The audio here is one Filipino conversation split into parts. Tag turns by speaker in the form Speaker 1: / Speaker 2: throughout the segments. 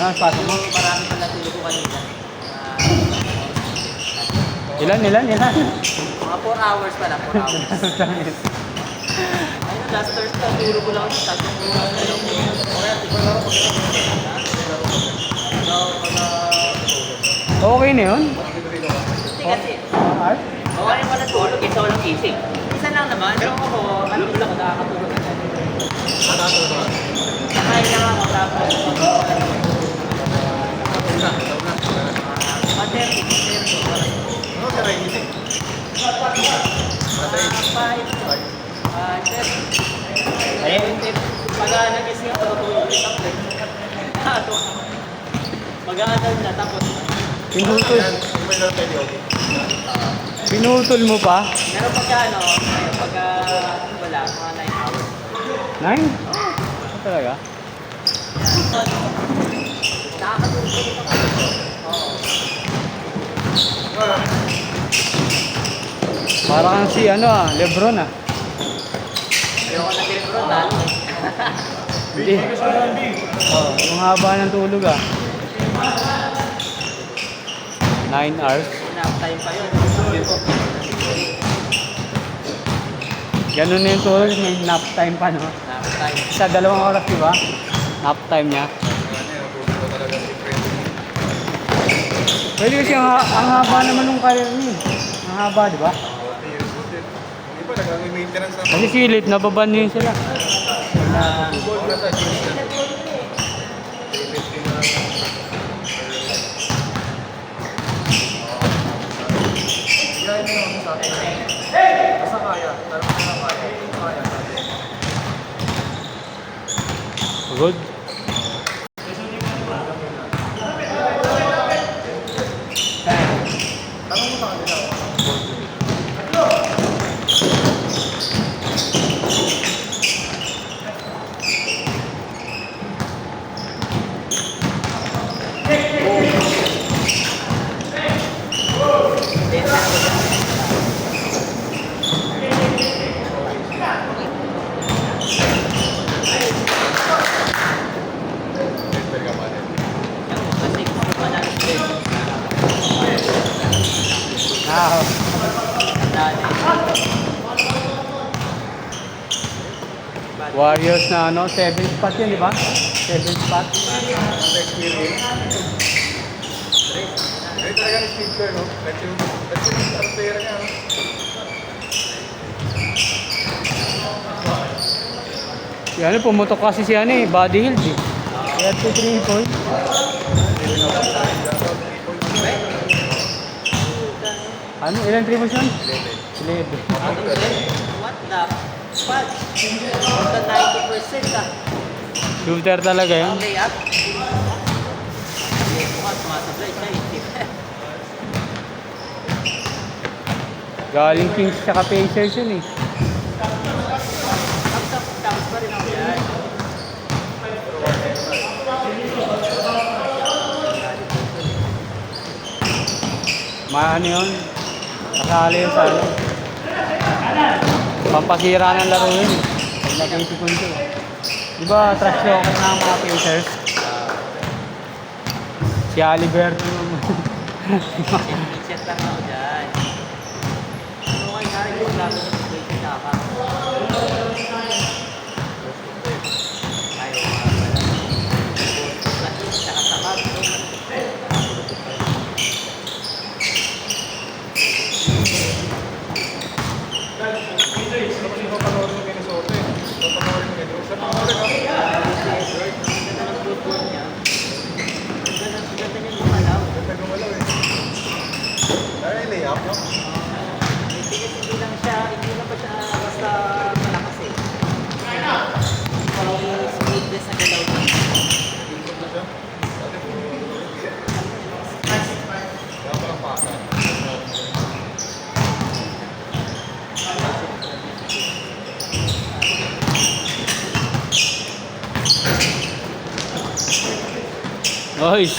Speaker 1: Ano, pasok mo?
Speaker 2: Marami pala tulog ko kanina.
Speaker 1: Ilan?
Speaker 2: Mga 4 hours pala, 4 hours. Ayun, last Thursday, tulog ko lang sa tatlong oras.
Speaker 1: Okay na yun?
Speaker 2: Hindi kasi,
Speaker 1: Ay?
Speaker 2: okay yung pala tulog, isa walang isip. Isa lang naman, pero ako, ano lang, nakakatulog na dyan. Nakain lang ako, tapos, 1:30. Ayun, pagka nagising ako, tutulog ulit ako. Mag-aadal na, tapos,
Speaker 1: Pinutol. Pinutol mo pa?
Speaker 2: pero pagka ano, wala, mga 9 hours.
Speaker 1: 9? Oo. Talaga?
Speaker 2: Nakakatulog ulit ako. Oo.
Speaker 1: Para kang si Lebron ah.
Speaker 2: Ayoko na din bro, talo eh.
Speaker 1: Hindi. Oh, yung haba ng tulog ah. 9 hours.
Speaker 2: Enough time pa yun.
Speaker 1: Ganun na yung tulog, may nap time pa no?
Speaker 2: Enough time.
Speaker 1: Sa 2 oras diba? Nap time niya. Pwede kasi ang haba naman ng career niya. Ang haba diba? Kasi silit, nababan niyo sila. Good. Warriors na 7 spot yun, di ba? 7 spot. Yan, pumutok kasi si Buddy Hield eh. Kaya 2-3 points. Ilan 3 points yun? 11.
Speaker 2: What the fuck? More than 90% ah.
Speaker 1: Shooter talaga yun.
Speaker 2: Okay, up. Yes, what? Sumasablay siya eh.
Speaker 1: Galing Kings tsaka Pacers yun eh.
Speaker 2: Tapos pa rin ako yan.
Speaker 1: Ano yun? Kasali yun sa pampasira ng laro yun. Pag nag-80 ko. Diba trash talker na ang mga Pacers? Si Aliberto naman.
Speaker 2: Chat lang ako dyan. Ano kayo narin yung laban ng straight na ka? Ayaw nga pala. Lahat tsaka sakap. Hindi lang pa siya basta malakas eh. Parang smoothness na galaw niya.
Speaker 1: Nice.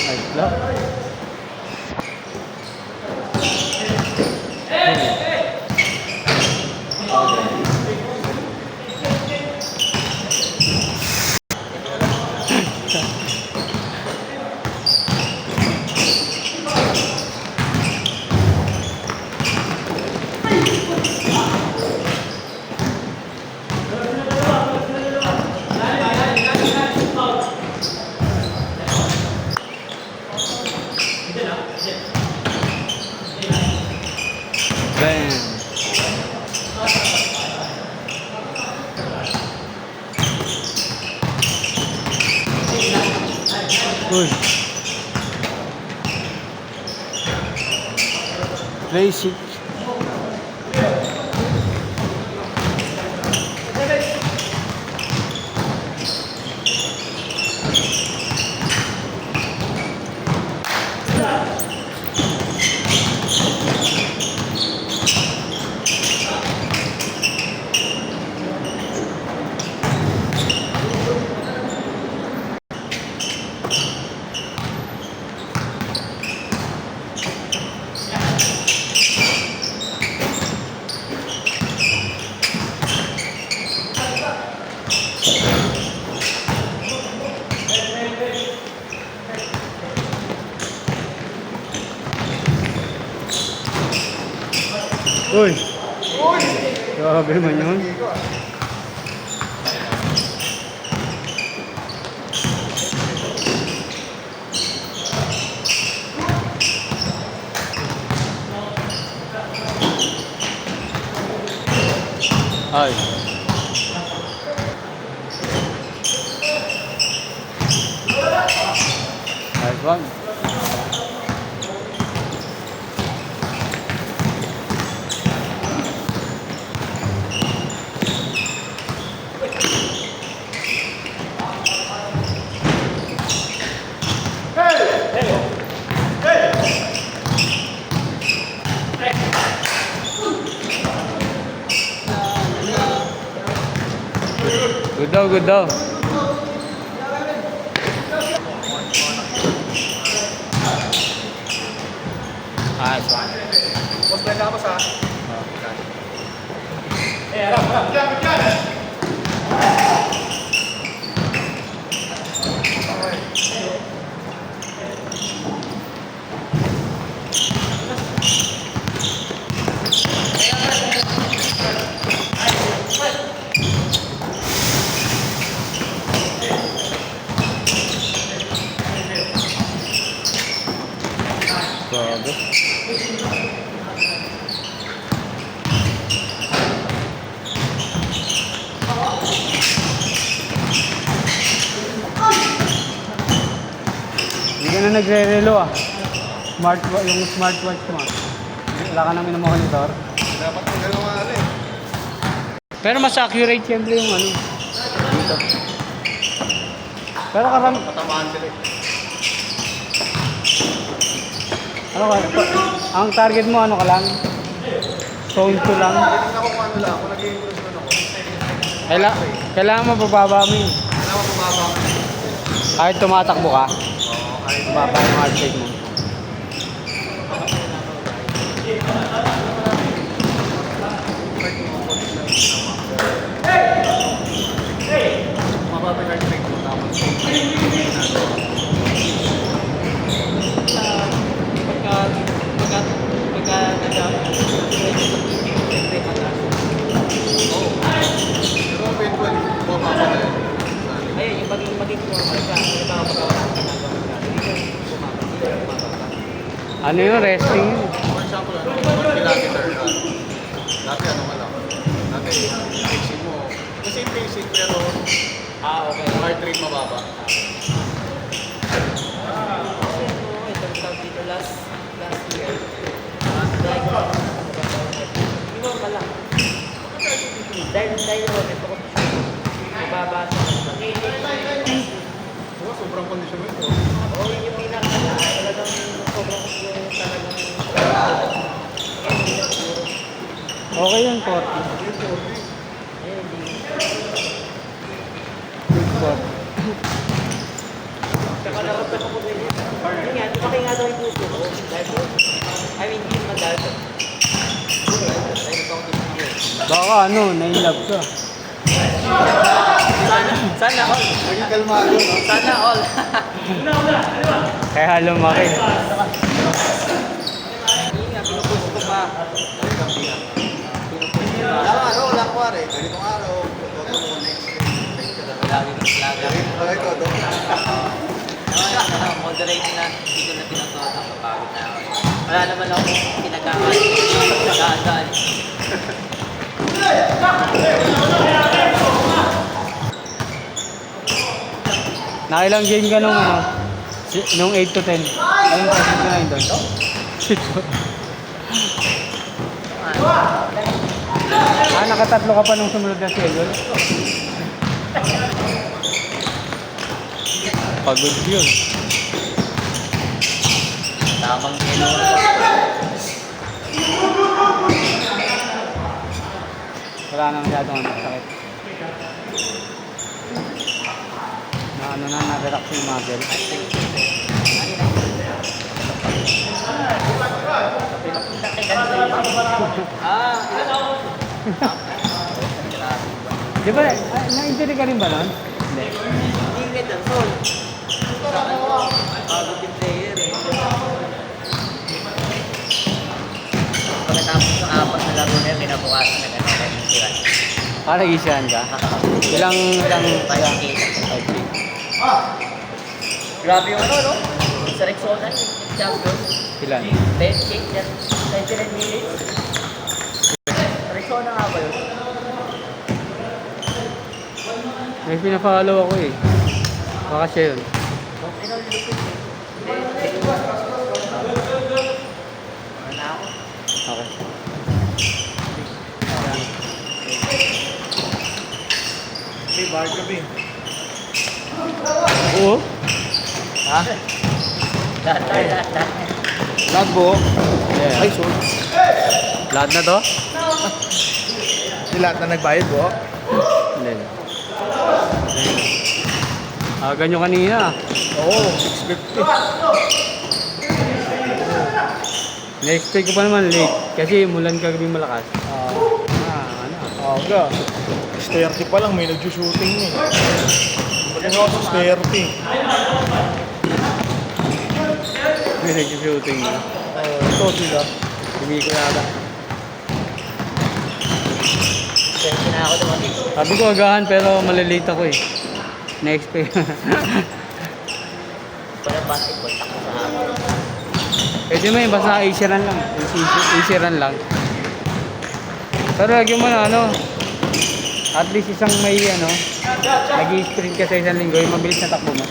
Speaker 1: Nice block. Uy. Play 6. Uy. Grabe naman yun. Ay. Nice one. Good daw, good daw. Nice one.
Speaker 3: Boss, may tapos ha.
Speaker 1: Grabe. Hindi ka na nagre-relo ah. Yung smartwatch mo. Wala ka namin ng monitor.
Speaker 3: Dapat mo gano'n nga rin.
Speaker 1: Pero mas accurate siyempre yung ano. Dito. Pero karami.
Speaker 3: Patamaan sila eh.
Speaker 1: Ano ka? Ang target mo ano ka lang? Zone 2 lang.
Speaker 3: Tingnan ko kung ano lang. Kung naging cruise mo ako.
Speaker 1: Kailangan mapababa mo yun.
Speaker 3: Kailangan mo bumaba.
Speaker 1: Kahit tumatakbo ka,
Speaker 3: Oo, kahit
Speaker 1: baba yung heart rate mo.
Speaker 3: mababa yung heart rate mo. Tapos pero eventually, bumaba na yun.
Speaker 2: Ayun, yung maging normal ka. Hindi ba kapag ginagawa ka? Hindi bumababa.
Speaker 1: Ano yun? Resting yun.
Speaker 3: For example, 1 kilometer ka. Dati ano ka lang. Dati, pacing mo. Kasi yung pacing pero
Speaker 2: Okay.
Speaker 3: yung heart rate mababa.
Speaker 2: Kasi ano, ito tawag dito last year. Hindi normal lang. Dahil ito ko mababa sa
Speaker 3: Diba, sobrang kondisyon mo ito.
Speaker 2: Oo, yun yung pinakala. Talagang sobrang yung talagang
Speaker 1: Okay yun, 40.
Speaker 2: ayun, hindi.
Speaker 1: Good spot.
Speaker 2: Tsaka naramdaman ko din yun. Yun nga, lumaki nga daw yung puso ko. Dahil doon. I mean, yun man dahil doon. Dahil ito ako dito.
Speaker 1: Baka ano, na-inlove ka.
Speaker 2: Sana all.
Speaker 3: Naging kalmado, no?
Speaker 2: Sana all.
Speaker 1: Kaya lumaki.
Speaker 2: Yun nga, pinupush ko pa.
Speaker 3: Wala araw, wala ko are. Ganitong araw, toto ko next week.
Speaker 2: Lagi
Speaker 3: Okay, toto.
Speaker 2: moderate na, hindi ko na pinatuwa ng kapagod na ako. Wala naman ako pinagkakaan. Pagkakadaan.
Speaker 1: Nakailang game ka nung ano? Nung 8 to 10. Ayun, kasi ko na yun doon. Nakatatlo ka pa nung sumunod na schedule. Pagod yun.
Speaker 2: Tamang kilo.
Speaker 1: Wala na masyadong sakit. Na-relax yung muscle. Di ba, na-injury ka rin ba nun? Hindi.
Speaker 2: Hindi ka sol. Pagod yung player eh. Pagkatapos ng 4 na laro na yun, kinabukasan na gano'n na yung tira.
Speaker 1: Nag-isihan ka? Ilang
Speaker 2: 5K. Grabe yung ano, no? Sa Rexona, champion.
Speaker 1: Ilan?
Speaker 2: 10K yan. 99 minutes. Rexona nga ba yun?
Speaker 1: May pinafollow ako eh. Baka siya yun.
Speaker 2: Okay na, lupit eh. Ano na ako?
Speaker 1: Okay.
Speaker 3: May bar kami.
Speaker 1: Oo?
Speaker 2: Ha? Lahat.
Speaker 3: Lahat po.
Speaker 1: Yeah.
Speaker 3: Ay, sorry.
Speaker 1: Lahat na to?
Speaker 3: Lahat na nagbayad po.
Speaker 1: Hindi. Ganyo kanina.
Speaker 3: Oo, 650.
Speaker 1: Na-expect ko pa naman late. Kasi mulan kagabi malakas. Ano?
Speaker 3: Aga. Sterte pa lang, may nag-shooting eh. Pagkano ako sa sterte.
Speaker 1: May nag-shooting na.
Speaker 3: Ito sila.
Speaker 1: Hindi ko yata.
Speaker 2: Pwede na ako dumating.
Speaker 1: Sabi ko agahan pero malilate ako eh. Na-expect.
Speaker 2: Walang basketball, takbo sa hapon.
Speaker 1: Pwede mo yun, basta easy run lang. Easy run lang. Pero lagyan mo na ano, at least isang may ano, nag-i-sprint ka sa isang linggo, yung mabilis na takbo mo.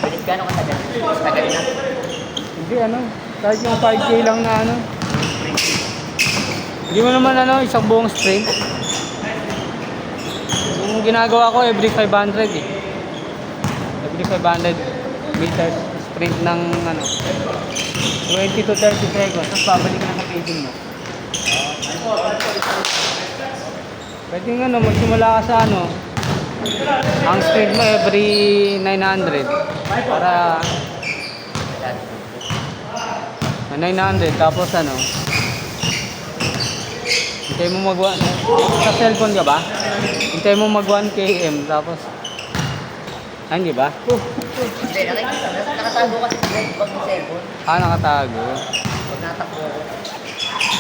Speaker 2: Bilis gano'ng katagal? Mas tagal na.
Speaker 1: Hindi ano, kahit yung 5K lang na ano. Hindi mo naman ano, isang buong sprint. Yung ginagawa ko every 500 eh. Every 500 meters sprint ng ano, 20 to 30 seconds, tapos babalik ka na sa pacing mo. Pwede nga no, magsimula ka sa ano, ang sprint mo every 900 para 900 tapos ano, hintay mo mag sa cellphone ka ba? Hintay mo mag 1 km tapos hindi ba?
Speaker 2: Hindi, nakatago kasi sa bag ng cellphone.
Speaker 1: Nakatago.
Speaker 2: Pag natakbo ko.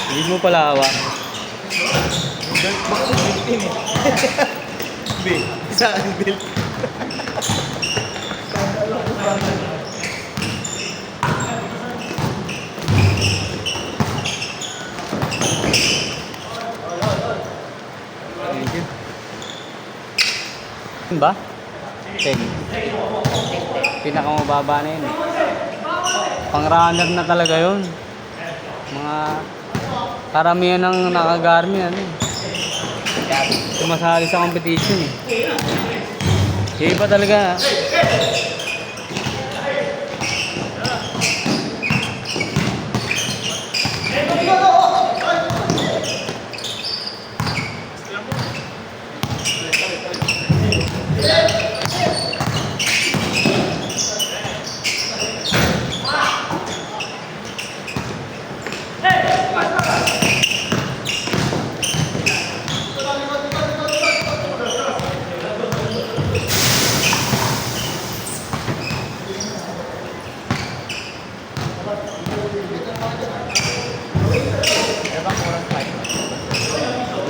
Speaker 1: Hindi mo pala hawak.
Speaker 3: Be, sa anvil.
Speaker 1: Thank you. Yun ba? 10. Pinakamababa na yun. Pang runner na talaga yun. Mga karamihan ng naka-Garmin ano. Sumasali sa competition eh. Hindi pa talaga.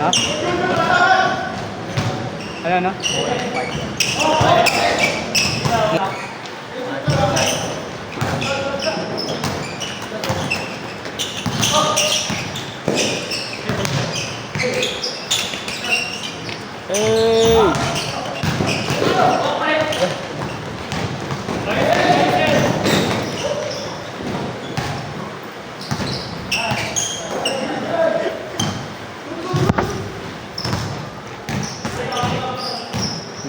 Speaker 1: Ha? Ano na? Hey!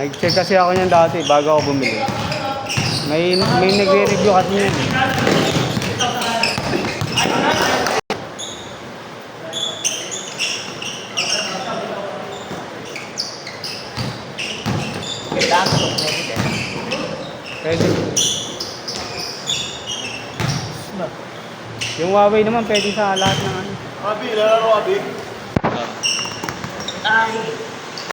Speaker 1: Nag-check kasi ako niyan dati bago ako bumili. May nagre-review kasi niyan.
Speaker 2: Kailangan ko pwede din.
Speaker 1: Pwede. Yung Huawei naman pwede sa lahat ng ano.
Speaker 3: Abi, lalaro Abi.
Speaker 2: Ay,